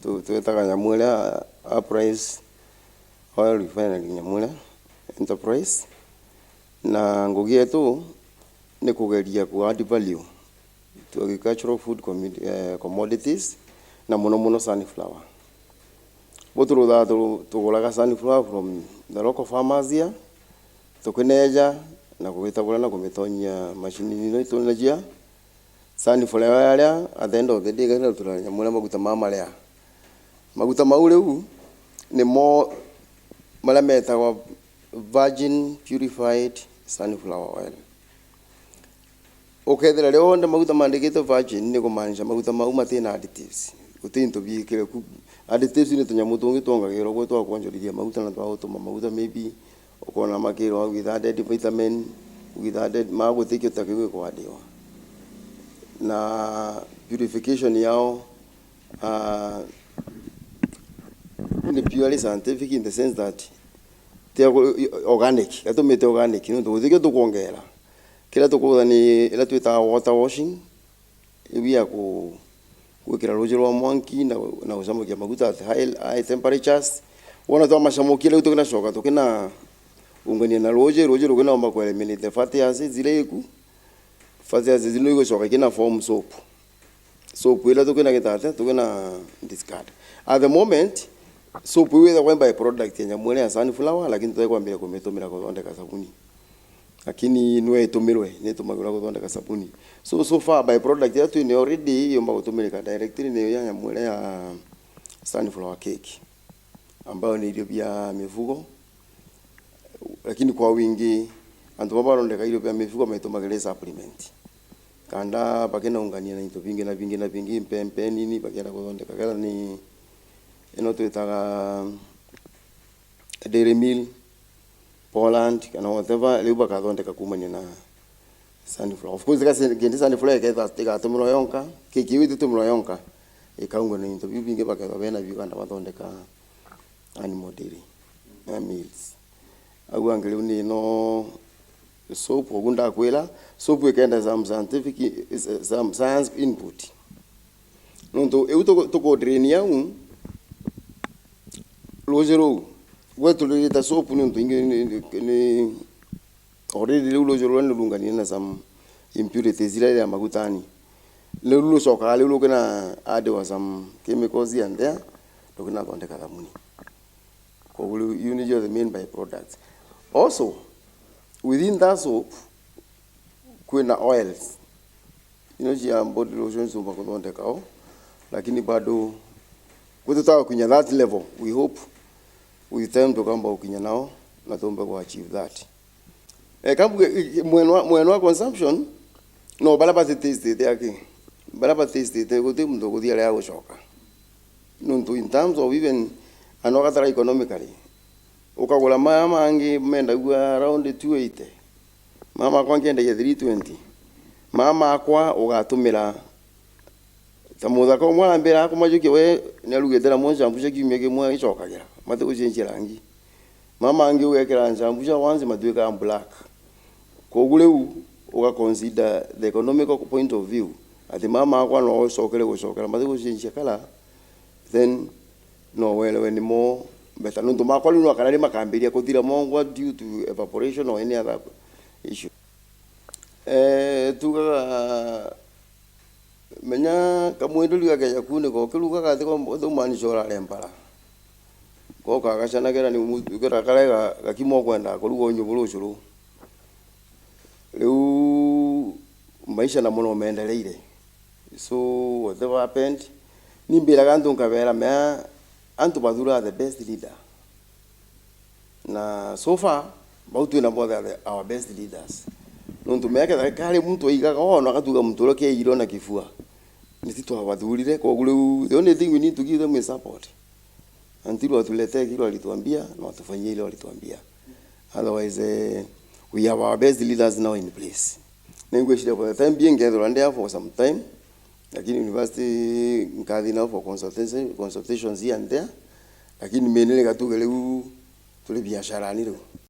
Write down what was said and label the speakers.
Speaker 1: tuetaga nyamwela Uprise Oil Refinery nyamwela enterprise na ngugi yetu ni kugeria ku add value to agricultural food commodities na muno sunflower. Botoro da tuguraga sunflower from the local farmers here tukineja na kugitabura na kumitonyia machine no itonajia sunflower yaria at the end of the day gaira turanya mwana maguta mamalea maguta maureu ni mo malameta wa virgin purified sunflower oil. Ukethera leo nda maguta mandikite virgin ni kumanisha maguta mau matina additives utinto bikire ku additives ni tunyamu tungi twongagirwo gwe twa kwonjorithia maguta na twa gutuma maguta maybe ukona makiro with added vitamin with added magutikio takigwe kwa diwa na purification yao ni purely scientific in the sense that they are organic. Atumite organic no tuthike tukuongera kila tukuza ni ila tuita water washing ibia kuwekera rojo rwa mwanki na usamukia maguta at high temperatures wona twa mashamukile tukina shoka tukina ungania na rojo rukina omba kwa eliminate the fatty acids zileku fatty acids zino shoka kina form soap ila tukina kitata tukina discard at the moment soap whether when by product ya nyamwele ya sunflower lakini tutakwambia kumetomera kuthondeka sabuni lakini niwe itumirwe ni tumagura kuthondeka sabuni so far by product yetu ni already yomba kutumika directly ni ya nyamwele ya sunflower cake ambayo ni ile ya mifugo lakini kwa wingi antu babarondeka ile ya mifugo maitumagire supplement kanda bakena ungania na into vingi mpempe nini bakena kuthondeka kala ni ino tuitaga dairy mill Poland kana whatever leo bakathondeka kumania na sunflower. Of course gendi sunflower ikaita tumiro yonka kiki witu tumiro yonka ikaungwa na into vingi bakatha bena bikanda bathondeka animal dairy meals agwangele ni no soap ogunda kwela soap ikenda some scientific some science input nonto euto to drain yau lojero wetu lita soap ni mtu ni already lojero ni lungani na some impurities ile ya magutani lelo soka lelo kana add was some chemicals and there dokina konde kalamuni ko you need the main byproducts also within that soap kuna oils ya body lotions so bakonde kao lakini bado kutotaka kunya that level we hope with time to kamba ukinya nao na tuombe ku achieve that kama mwenwa consumption no balaba taste yake balaba taste kote mndo kudia leo shoka no in terms of even anokatara economically ukagula mama angi menda gwa around 280 mama kwa ngende ya 320 mama akwa ugatumira tamuda ko mwana mbera ko majuki we nyarugetera monja mbusha kimye mwa icokagira mate kuchenjera rangi mama angi wekera njambusha wanze madweka black ko guleu uga consider the economical point of view ati mama akwa no sokere kucokera mate kuchenjera kala then no wele ni more better no tuma ko lino akana makambiria kuthira mongwa due to evaporation or any other issue tuga menya kamwendo liga kaya kune ko kiluga ka thiko thumani shora lempara ko kakashana kera ni mutu kera kala gakimo kwenda ko lugo nyubulu shuru leu maisha na muno mendeleire so whatever happened ni mbira kantu nkabera me antu badura the best leader na so far bautu na boda our best leaders nuntu meke kale mtu igaga ono akatuga mtu roke iro na kifua nititwa wathurire kwa gulu the only thing we need to give them is support until watulete kile walituambia na watufanyie ile walituambia otherwise we have our best leaders now in place nengo shida for the time being gather and there for some time lakini university nkadhi now for consultations here and there lakini menele katuga leo tuli biashara nilo